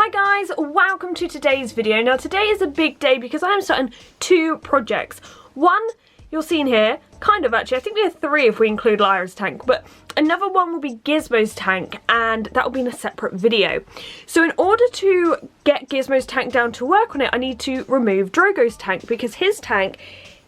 Hi guys, welcome to today's video. Now today is a big day because I am starting 2 projects. One, you're seeing here, kind of actually, I think we have 3 if we include Lyra's tank, but another one will be Gizmo's tank and that will be in a separate video. So in order to get Gizmo's tank down to work on it, I need to remove Drogo's tank because his tank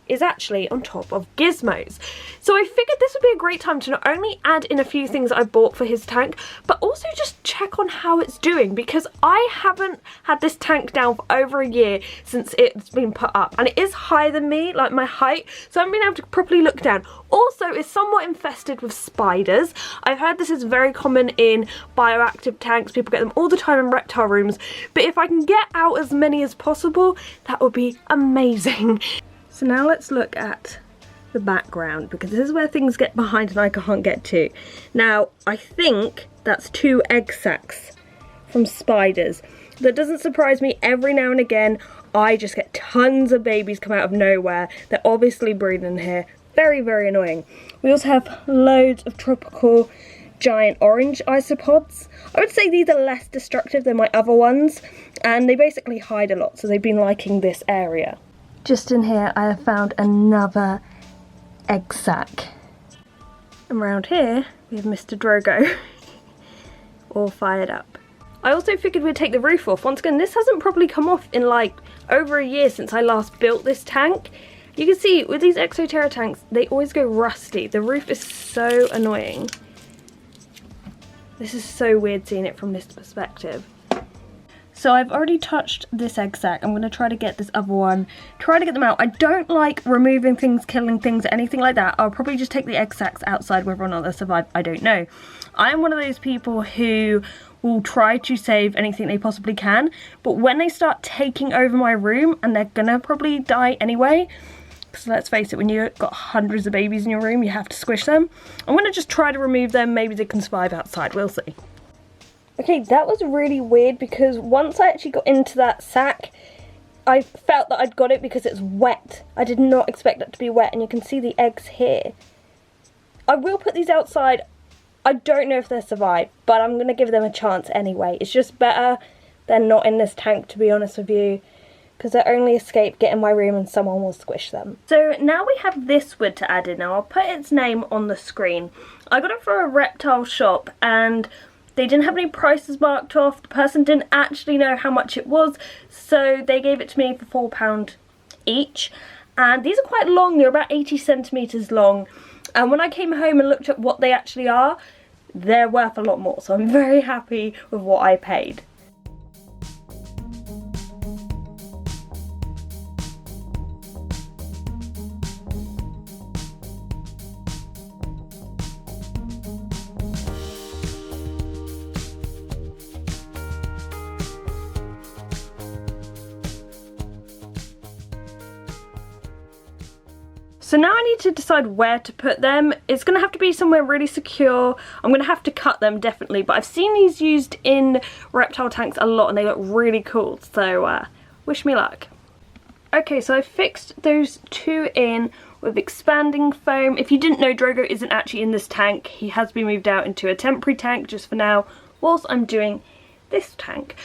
is actually on top of Gizmo's. So I figured this would be a great time to not only add in a few things I bought for his tank, but also just check on how it's doing because I haven't had this tank down for over a year since it's been put up. And it is higher than me, like my height, so I haven't been able to properly look down. Also, it's somewhat infested with spiders. I've heard this is very common in bioactive tanks. People get them all the time in reptile rooms. But if I can get out as many as possible, that would be amazing. So now let's look at the background because this is where things get behind and I can't get to. Now, I think that's 2 egg sacs from spiders. That doesn't surprise me. Every now and again, I just get tons of babies come out of nowhere. They're obviously breeding here. Very, very annoying. We also have loads of tropical giant orange isopods. I would say these are less destructive than my other ones, and they basically hide a lot, so they've been liking this area. Just in here I have found another egg sac. And around here we have Mr. Drogo all fired up. I also figured we'd take the roof off. Once again, this hasn't probably come off in like over a year since I last built this tank. You can see with these Exoterra tanks, they always go rusty. The roof is so annoying. This is so weird seeing it from this perspective. So I've already touched this egg sac. I'm going to try to get this other one, try to get them out. I don't like removing things, killing things, anything like that. I'll probably just take the egg sacs outside, whether or not they'll survive, I don't know. I am one of those people who will try to save anything they possibly can, but when they start taking over my room, and they're gonna probably die anyway, because let's face it, when you've got hundreds of babies in your room, you have to squish them. I'm going to just try to remove them. Maybe they can survive outside, we'll see. Okay, that was really weird because once I actually got into that sack, I felt that I'd got it because it's wet. I did not expect it to be wet, and you can see the eggs here. I will put these outside. I don't know if they'll survive, but I'm going to give them a chance anyway. It's just better they're not in this tank, to be honest with you, because they only escape, get in my room and someone will squish them. So now we have this wood to add in. Now I'll put its name on the screen. I got it from a reptile shop and they didn't have any prices marked off. The person didn't actually know how much it was, so they gave it to me for £4 each. And these are quite long, they're about 80 centimetres long. And when I came home and looked at what they actually are, they're worth a lot more. So I'm very happy with what I paid. So now I need to decide where to put them. It's going to have to be somewhere really secure. I'm going to have to cut them definitely, but I've seen these used in reptile tanks a lot and they look really cool, so wish me luck. Okay, so I fixed those 2 in with expanding foam. If you didn't know, Drogo isn't actually in this tank. He has been moved out into a temporary tank just for now whilst I'm doing this tank.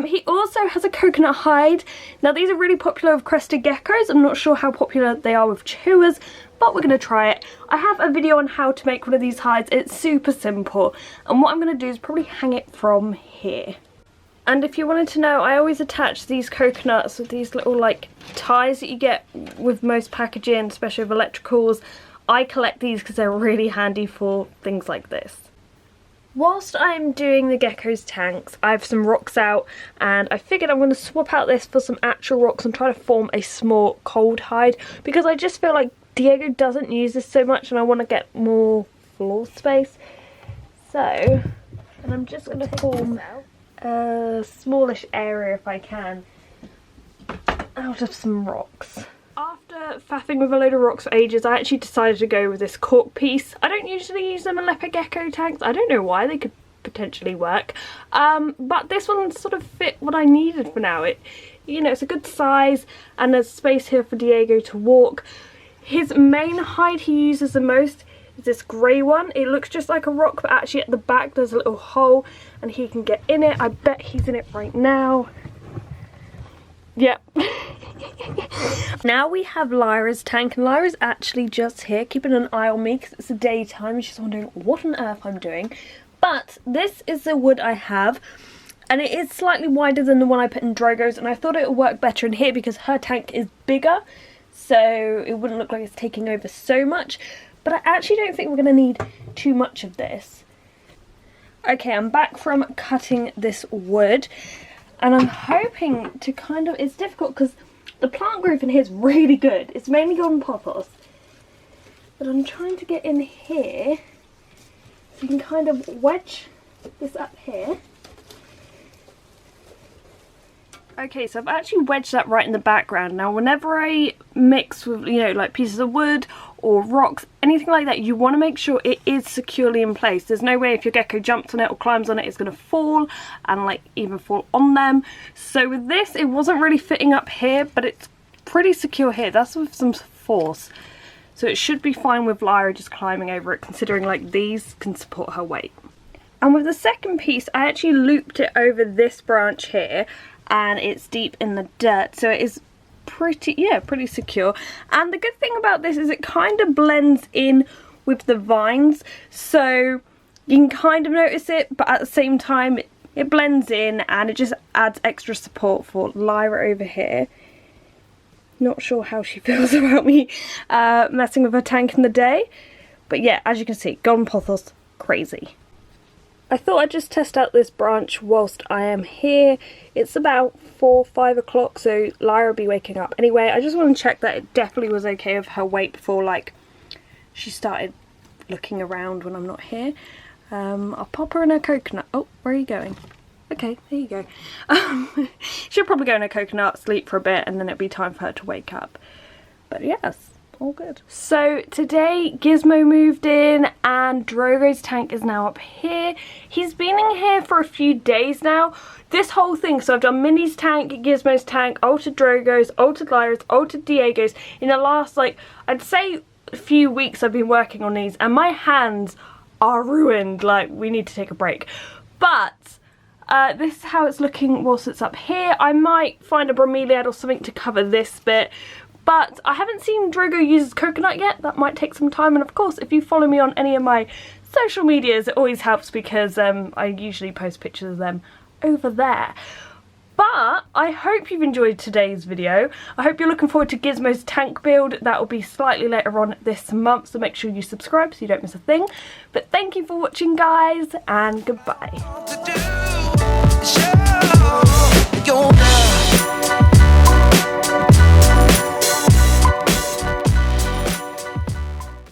He also has a coconut hide. Now these are really popular with Crested Geckos. I'm not sure how popular they are with Chahuas, but we're going to try it. I have a video on how to make one of these hides. It's super simple, and what I'm going to do is probably hang it from here. And if you wanted to know, I always attach these coconuts with these little like ties that you get with most packaging, especially with electricals. I collect these because they're really handy for things like this. Whilst I'm doing the gecko's tanks, I have some rocks out and I figured I'm going to swap out this for some actual rocks and try to form a small cold hide because I just feel like Diego doesn't use this so much and I want to get more floor space. So, and I'm just going to form a smallish area if I can out of some rocks. After faffing with a load of rocks for ages, I actually decided to go with this cork piece. I don't usually use them in Leopard Gecko tanks. I don't know why, they could potentially work. But this one sort of fit what I needed for now. You know, it's a good size and there's space here for Diego to walk. His main hide he uses the most is this grey one. It looks just like a rock, but actually at the back there's a little hole and he can get in it. I bet he's in it right now. Yep. Now we have Lyra's tank, and Lyra's actually just here keeping an eye on me because it's the daytime and she's wondering what on earth I'm doing. But this is the wood I have, and it is slightly wider than the one I put in Drogo's, and I thought it would work better in here because her tank is bigger, so it wouldn't look like it's taking over so much. But I actually don't think we're going to need too much of this. Okay, I'm back from cutting this wood, and I'm hoping to kind of, it's difficult because the plant growth in here is really good. It's mainly golden pothos, but I'm trying to get in here so you can kind of wedge this up here. Okay, so I've actually wedged that right in the background. Now whenever I mix with, you know, like pieces of wood or rocks, anything like that, you want to make sure it is securely in place. There's no way if your gecko jumps on it or climbs on it, it's going to fall and like even fall on them. So with this, it wasn't really fitting up here, but it's pretty secure here. That's with some force. So it should be fine with Lyra just climbing over it, considering like these can support her weight. And with the second piece, I actually looped it over this branch here, and it's deep in the dirt, so it is pretty secure. And the good thing about this is it kind of blends in with the vines, so you can kind of notice it, but at the same time it blends in and it just adds extra support for Lyra over here. Not sure how she feels about me messing with her tank in the day, but yeah, as you can see, golden pothos, crazy. I thought I'd just test out this branch whilst I am here. It's about 4 or 5 o'clock, so Lyra will be waking up anyway. I just want to check that it definitely was okay with her weight before like she started looking around when I'm not here. I'll pop her in her coconut. Oh, where are you going? Okay, there you go. She'll probably go in her coconut, sleep for a bit, and then it'll be time for her to wake up. But yes, all good. So today Gizmo moved in and Drogo's tank is now up here. He's been in here for a few days now. This whole thing, so I've done Minnie's tank, Gizmo's tank, altered Drogo's, altered Lyra's, altered Diego's. In the last, like, I'd say a few weeks I've been working on these and my hands are ruined. Like, we need to take a break. But this is how it's looking whilst it's up here. I might find a bromeliad or something to cover this bit. But I haven't seen Drogo use his coconut yet. That might take some time. And of course, if you follow me on any of my social medias, it always helps because I usually post pictures of them over there. But I hope you've enjoyed today's video. I hope you're looking forward to Gizmo's tank build. That will be slightly later on this month, so make sure you subscribe so you don't miss a thing. But thank you for watching, guys, and goodbye.